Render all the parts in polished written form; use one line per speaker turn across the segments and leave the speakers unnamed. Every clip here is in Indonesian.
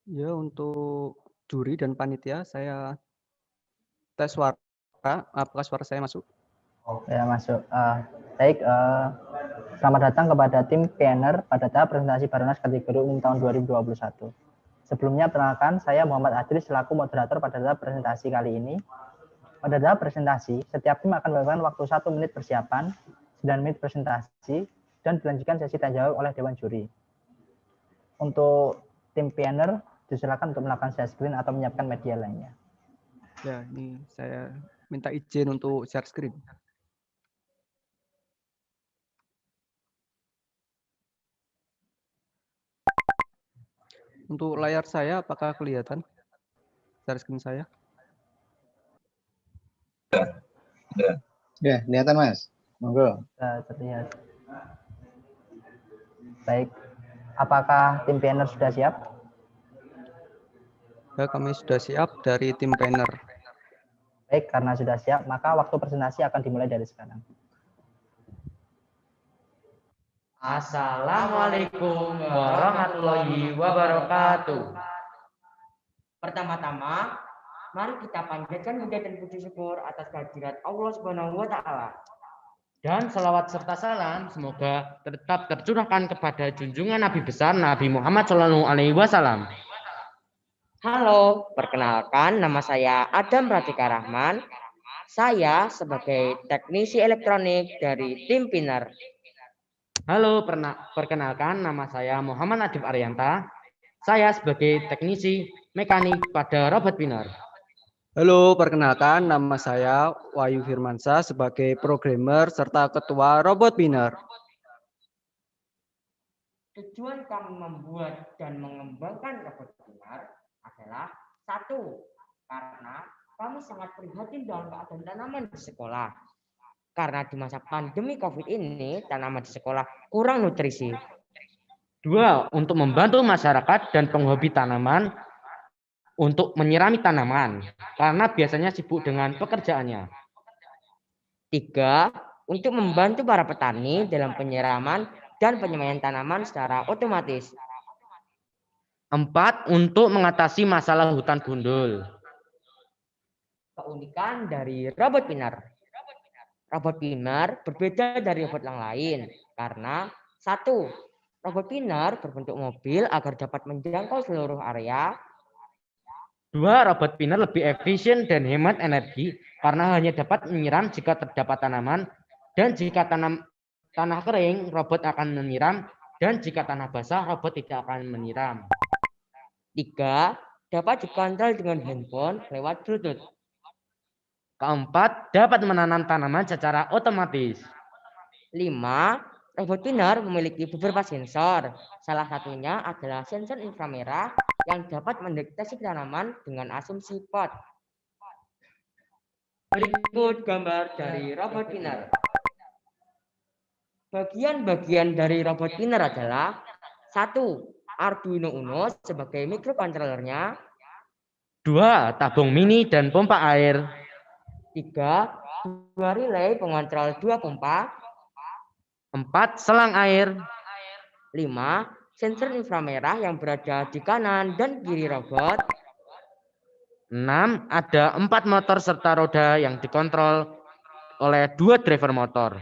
Ya, untuk juri dan panitia saya tes suara, apakah suara saya masuk?
Ya, masuk. Baik, selamat datang kepada tim PNR pada tahap presentasi Baronas kategori umum tahun 2021. Sebelumnya, perkenalkan, saya Muhammad Adris selaku moderator pada tahap presentasi kali ini. Pada tahap presentasi, setiap tim akan melakukan waktu 1 menit persiapan, 9 menit presentasi, dan dilanjutkan sesi tanya jawab oleh Dewan Juri. Untuk tim PNR, disilakan untuk melakukan share screen atau menyiapkan media lainnya.
Ya, ini saya minta izin untuk share screen. Untuk layar saya, apakah kelihatan share screen saya?
Ya, kelihatan Mas. Monggo.
Terlihat. Baik, apakah tim PNR sudah siap?
Ya, kami sudah siap dari tim planner.
Baik, karena sudah siap, maka waktu presentasi akan dimulai dari sekarang.
Assalamualaikum warahmatullahi wabarakatuh. Pertama-tama, mari kita panjatkan puja dan puji syukur atas kehadirat Allah Subhanahu wa taala. Dan salawat serta salam semoga tetap tercurahkan kepada junjungan Nabi besar Nabi Muhammad SAW. Halo, perkenalkan nama saya Adam Pratika Rahman. Saya sebagai teknisi elektronik dari tim PINER. Halo, perkenalkan nama saya Muhammad Adib Aryanta. Saya sebagai teknisi mekanik pada robot PINER.
Halo, perkenalkan nama saya Wahyu Firmansyah sebagai programmer serta ketua robot PINER.
Tujuan kami membuat dan mengembangkan robot PINER adalah satu, karena kami sangat prihatin dengan keadaan tanaman di sekolah. Karena di masa pandemi COVID ini, tanaman di sekolah kurang nutrisi. Dua, untuk membantu masyarakat dan penghobi tanaman untuk menyirami tanaman, karena biasanya sibuk dengan pekerjaannya. Tiga, untuk membantu para petani dalam penyiraman dan penyemaian tanaman secara otomatis. Empat, untuk mengatasi masalah hutan gundul. Keunikan dari robot PINER. Robot PINER berbeda dari robot yang lain karena satu, robot PINER berbentuk mobil agar dapat menjangkau seluruh area. Dua, robot PINER lebih efisien dan hemat energi karena hanya dapat menyiram jika terdapat tanaman, dan jika tanah kering, robot akan menyiram, dan jika tanah basah, robot tidak akan menyiram. Tiga, dapat dikontrol dengan handphone lewat Bluetooth. Keempat, dapat menanam tanaman secara otomatis. Lima, robot PINER memiliki beberapa sensor. Salah satunya adalah sensor inframerah yang dapat mendeteksi tanaman dengan asumsi pot. Berikut gambar dari robot PINER. Bagian-bagian dari robot PINER adalah satu, Arduino Uno sebagai mikrokontrolernya. Dua, tabung mini dan pompa air. Tiga, dua relay pengontrol dua pompa. Empat, selang air. Lima, sensor inframerah yang berada di kanan dan kiri robot. 6. Ada 4 motor serta roda yang dikontrol oleh 2 driver motor.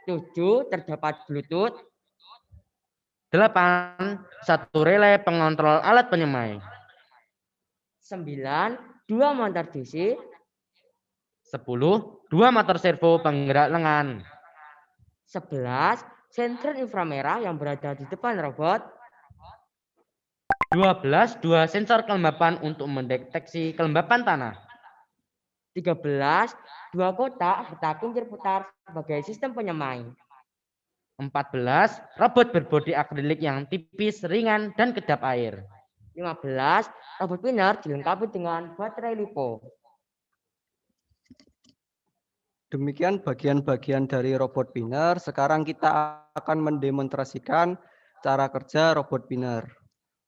7. Terdapat Bluetooth. 8. Satu relay pengontrol alat penyemai. 9. 2 motor DC. 10. 2 motor servo penggerak lengan. 11. Sensor inframerah yang berada di depan robot. 12. 2 sensor kelembapan untuk mendeteksi kelembapan tanah. 13. 2 kotak serta kincir putar sebagai sistem penyemai. 14. Robot berbodi akrilik yang tipis, ringan, dan kedap air. 15. Robot PINER dilengkapi dengan baterai LiPo.
Demikian bagian-bagian dari robot PINER. Sekarang kita akan mendemonstrasikan cara kerja robot PINER.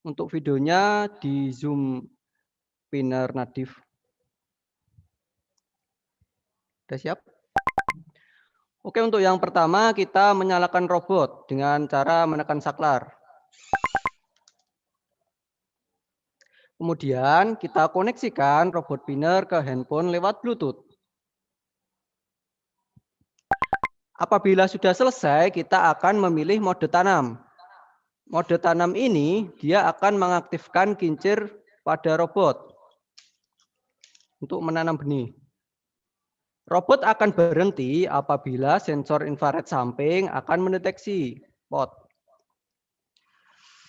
Untuk videonya di Zoom PINER Native. Sudah siap? Oke, untuk yang pertama kita menyalakan robot dengan cara menekan saklar. Kemudian kita koneksikan robot pinner ke handphone lewat Bluetooth. Apabila sudah selesai, kita akan memilih mode tanam. Mode tanam ini dia akan mengaktifkan kincir pada robot untuk menanam benih. Robot akan berhenti apabila sensor infrared samping akan mendeteksi pot.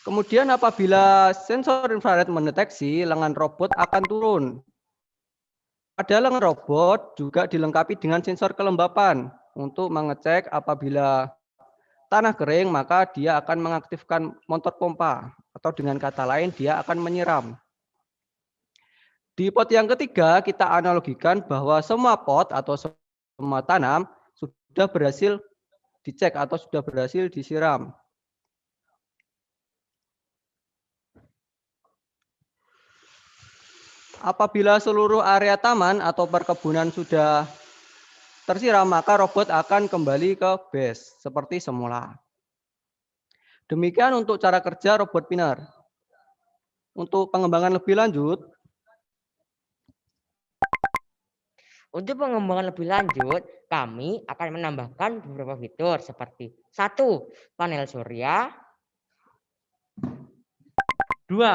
Kemudian apabila sensor infrared mendeteksi, lengan robot akan turun. Pada lengan robot juga dilengkapi dengan sensor kelembapan untuk mengecek apabila tanah kering, maka dia akan mengaktifkan motor pompa atau dengan kata lain dia akan menyiram. Di pot yang ketiga kita analogikan bahwa semua pot atau semua tanam sudah berhasil dicek atau sudah berhasil disiram. Apabila seluruh area taman atau perkebunan sudah tersiram, maka robot akan kembali ke base seperti semula. Demikian untuk cara kerja robot pinner. Untuk pengembangan lebih lanjut,
kami akan menambahkan beberapa fitur seperti 1. Panel surya,
2.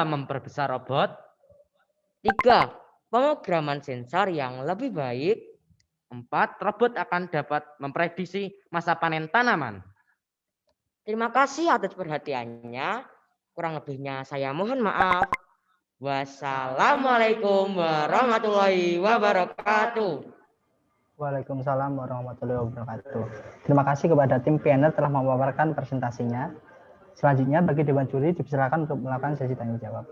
Memperbesar robot.
3. Pemrograman sensor yang lebih baik.
4. Robot akan dapat memprediksi masa panen tanaman.
Terima kasih atas perhatiannya. Kurang lebihnya saya mohon maaf. Wassalamualaikum warahmatullahi wabarakatuh.
Waalaikumsalam warahmatullahi wabarakatuh. Terima kasih kepada tim PNR telah memaparkan presentasinya. Selanjutnya bagi Dewan Juri dipersilakan untuk melakukan sesi tanya jawab.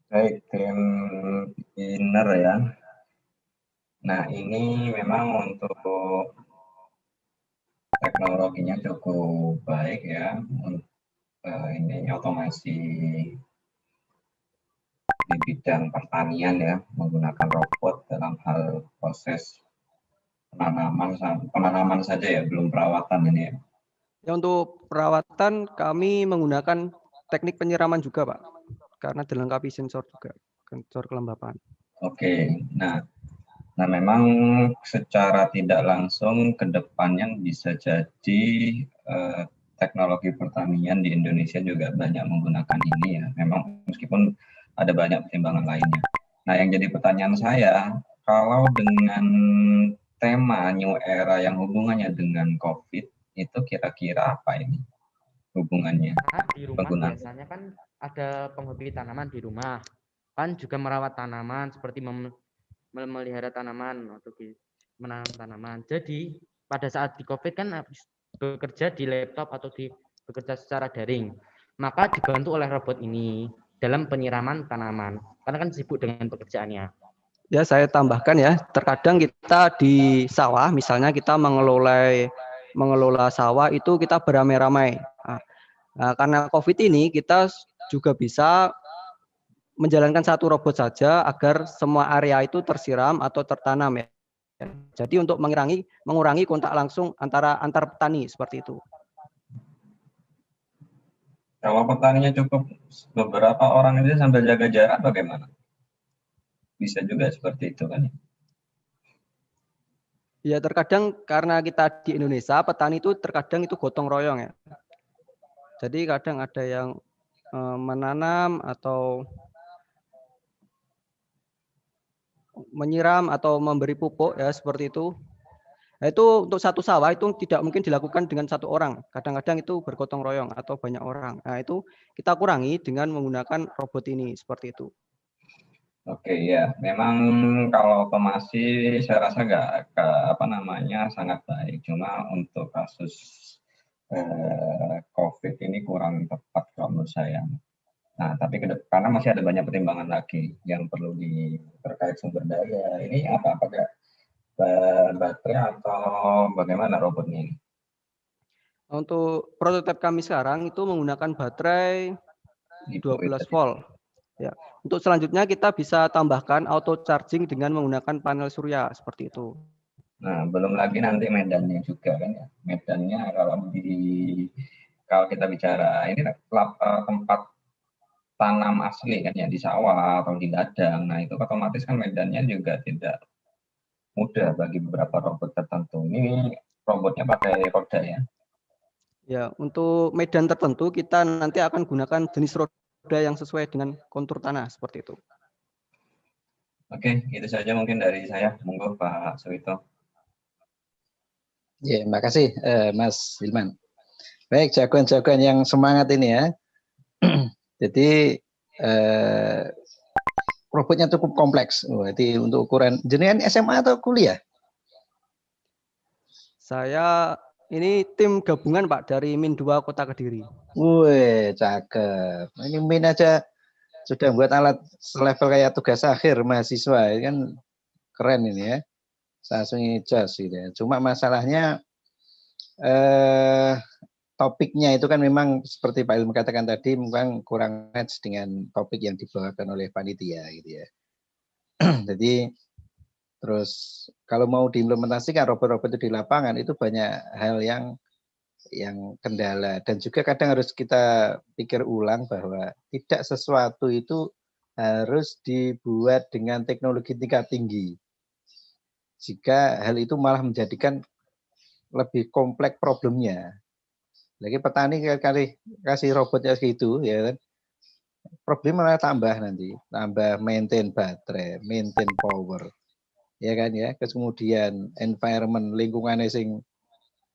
Baik, tim pinner ya. Nah, ini memang untuk teknologinya cukup baik ya. Ini otomasi di bidang pertanian ya, menggunakan robot dalam hal proses penanaman saja ya, belum perawatan ini ya.
ya untuk perawatan kami menggunakan teknik penyiraman juga, Pak, karena dilengkapi sensor juga, sensor kelembapan.
Oke, nah memang secara tidak langsung ke depannya bisa jadi teknologi pertanian di Indonesia juga banyak menggunakan ini ya. Memang meskipun ada banyak pertimbangan lainnya. Nah, yang jadi pertanyaan saya, kalau dengan tema New Era yang hubungannya dengan COVID, itu kira-kira apa ini hubungannya?
Di rumah biasanya kan ada penghobi tanaman di rumah. Kan juga merawat tanaman seperti memelihara tanaman atau menanam tanaman. Jadi pada saat di COVID kan bekerja di laptop atau bekerja secara daring. Maka dibantu oleh robot ini dalam penyiraman tanaman. Karena kan sibuk dengan pekerjaannya.
Ya, saya tambahkan ya, terkadang kita di sawah, misalnya kita mengelola sawah itu kita beramai-ramai. Nah, karena COVID ini kita juga bisa menjalankan satu robot saja agar semua area itu tersiram atau tertanam ya. Jadi untuk mengurangi kontak langsung antar petani seperti itu.
Kalau petaninya cukup beberapa orang itu sambil jaga jarak bagaimana? Bisa juga seperti itu kan?
Ya terkadang karena kita di Indonesia petani itu terkadang itu gotong royong ya. Jadi kadang ada yang menanam atau menyiram atau memberi pupuk ya seperti itu. Nah, itu untuk satu sawah itu tidak mungkin dilakukan dengan satu orang. Kadang-kadang itu bergotong royong atau banyak orang. Nah, itu kita kurangi dengan menggunakan robot ini seperti itu.
Oke ya, memang kalau otomasi saya rasa sangat baik. Cuma untuk kasus COVID ini kurang tepat kalau menurut saya. Nah, tapi karena masih ada banyak pertimbangan lagi yang perlu terkait sumber daya. Ini apakah baterai atau bagaimana robotnya ini?
Untuk prototipe kami sekarang itu menggunakan baterai 12 volt. Ya. Untuk selanjutnya kita bisa tambahkan auto charging dengan menggunakan panel surya seperti itu.
Nah, belum lagi nanti medannya juga kan ya. Medannya kalau kalau kita bicara ini tempat tanam asli kan ya di sawah atau di ladang, nah itu otomatis kan medannya juga tidak mudah bagi beberapa robot tertentu. Ini robotnya pakai roda ya.
Ya, untuk medan tertentu kita nanti akan gunakan jenis roda yang sesuai dengan kontur tanah seperti itu.
Oke, itu saja mungkin dari saya. Monggo Pak Suwito.
Ya, terima kasih Mas Hilman. Baik, jagoan-jagoan yang semangat ini ya. Jadi robotnya cukup kompleks. Jadi untuk ukuran jenengan SMA atau kuliah?
Saya ini tim gabungan Pak dari Min 2 Kota Kediri.
Wih, cakep. Ini Min aja sudah buat alat selevel kayak tugas akhir mahasiswa. Ini kan keren ini ya. Langsung ijaz gitu ya. Cuma masalahnya topiknya itu kan memang seperti Pak Ilmu katakan tadi memang kurang match dengan topik yang dibawakan oleh panitia gitu ya. Jadi terus kalau mau diimplementasikan robot-robot itu di lapangan itu banyak hal yang kendala dan juga kadang harus kita pikir ulang bahwa tidak sesuatu itu harus dibuat dengan teknologi tingkat tinggi. Jika hal itu malah menjadikan lebih kompleks problemnya. Lagi petani kali kasih robotnya gitu ya kan. Problem malah tambah nanti, tambah maintain baterai, maintain power. Ya kan ya, kemudian environment lingkungannya sing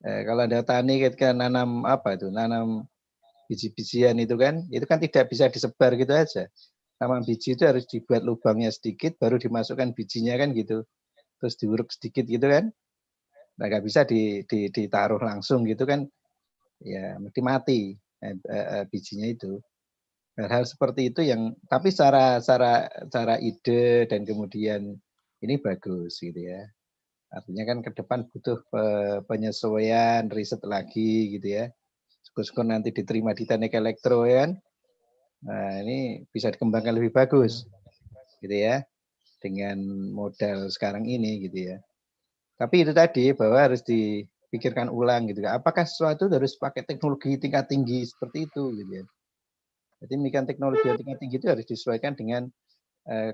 kalau ada tani ketika nanam apa itu, nanam biji-bijian itu kan tidak bisa disebar gitu aja. Nanam biji itu harus dibuat lubangnya sedikit, baru dimasukkan bijinya kan gitu. Terus diuruk sedikit gitu kan. Nah, nggak bisa ditaruh langsung gitu kan. Ya mati bijinya itu. Hal-hal seperti itu yang tapi secara ide dan kemudian ini bagus gitu ya. Artinya kan ke depan butuh penyesuaian riset lagi gitu ya. Syukur-syukur nanti diterima di Teknik Elektro ya kan. Nah, ini bisa dikembangkan lebih bagus gitu ya dengan modal sekarang ini gitu ya. Tapi itu tadi bahwa harus dipikirkan ulang gitu. Apakah sesuatu harus pakai teknologi tingkat tinggi seperti itu gitu ya. Jadi demikian teknologi tingkat tinggi itu harus disesuaikan dengan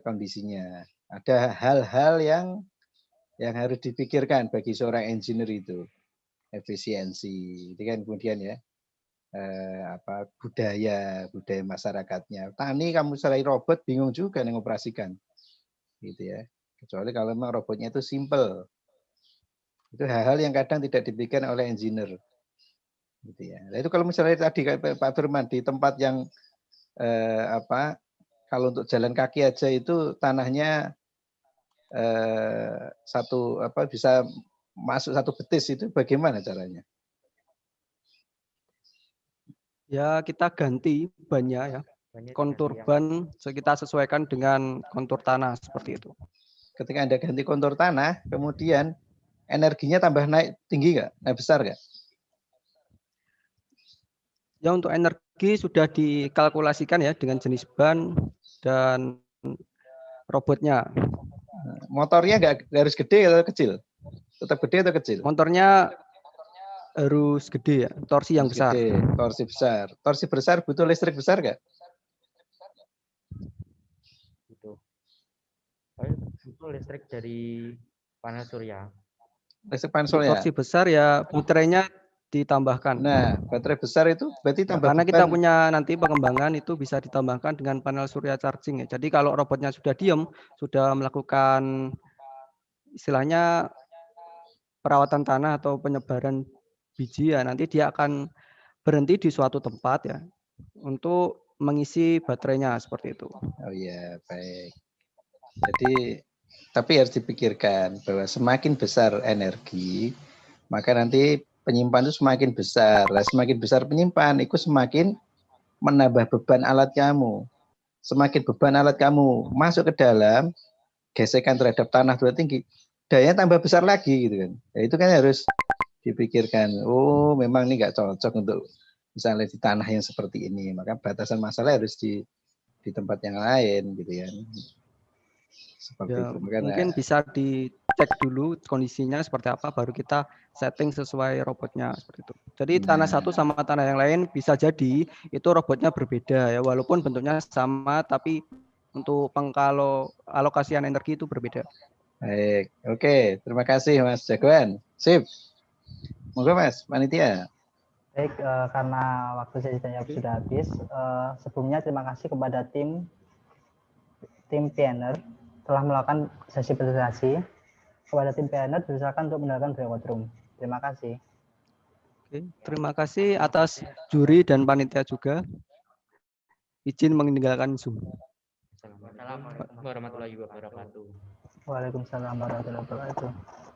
kondisinya. Ada hal-hal yang harus dipikirkan bagi seorang engineer itu. Efisiensi, itu kan kemudian ya budaya masyarakatnya. Tani kamu serai robot bingung juga mengoperasikan. Gitu ya. Kecuali kalau memang robotnya itu simple. Itu hal-hal yang kadang tidak dipikirkan oleh engineer. Gitu ya. Nah, itu kalau misalnya tadi Pak Firman di tempat yang kalau untuk jalan kaki aja itu tanahnya bisa masuk satu betis itu bagaimana caranya?
Ya kita ganti bannya ya. Kontur ban kita sesuaikan dengan kontur tanah seperti itu.
Ketika Anda ganti kontur tanah, kemudian energinya tambah naik tinggi nggak? Naik besar nggak?
Ya untuk energi sudah dikalkulasikan ya dengan jenis ban dan robotnya.
Motornya nggak harus gede atau kecil? Tetap gede atau kecil?
Motornya harus gede ya, torsi yang besar.
Gede, torsi besar. Torsi besar butuh listrik besar nggak?
Butuh listrik dari panel surya.
Listrik panel surya.
Torsi besar ya baterainya ditambahkan.
Nah, baterai besar itu berarti tambah
karena
beban.
kita punya nanti pengembangan itu bisa ditambahkan dengan panel surya charging ya. Jadi kalau robotnya sudah diam, sudah melakukan istilahnya perawatan tanah atau penyebaran biji ya, nanti dia akan berhenti di suatu tempat ya untuk mengisi baterainya seperti itu.
Oh iya, baik. Jadi tapi harus dipikirkan bahwa semakin besar energi, maka nanti penyimpan itu semakin besar. Nah, semakin besar penyimpan, itu semakin menambah beban alat kamu. Semakin beban alat kamu masuk ke dalam, gesekan terhadap tanah itu tinggi, dayanya tambah besar lagi gitu kan. Ya, itu kan harus dipikirkan. Oh, memang ini nggak cocok untuk misalnya di tanah yang seperti ini. Maka batasan masalah harus di tempat yang lain gitu ya. Seperti
Ya,
itu. Makanya,
mungkin bisa dicek dulu kondisinya seperti apa, baru kita setting sesuai robotnya seperti itu. Jadi tanah satu sama tanah yang lain bisa jadi itu robotnya berbeda ya, walaupun bentuknya sama, tapi untuk alokasian energi itu berbeda.
baik, oke, terima kasih Mas Jagoan. Sip, monggo Mas panitia.
Baik, karena waktu sesi tanya jawab sudah habis, sebelumnya terima kasih kepada tim planner telah melakukan sesi presentasi. Kepada tim planner, silakan untuk meninggalkan breakout room. Terima kasih.
Oke, terima kasih atas juri dan panitia juga. Izin meninggalkan Zoom.
Assalamualaikum warahmatullahi wabarakatuh.
Waalaikumsalam warahmatullahi wabarakatuh.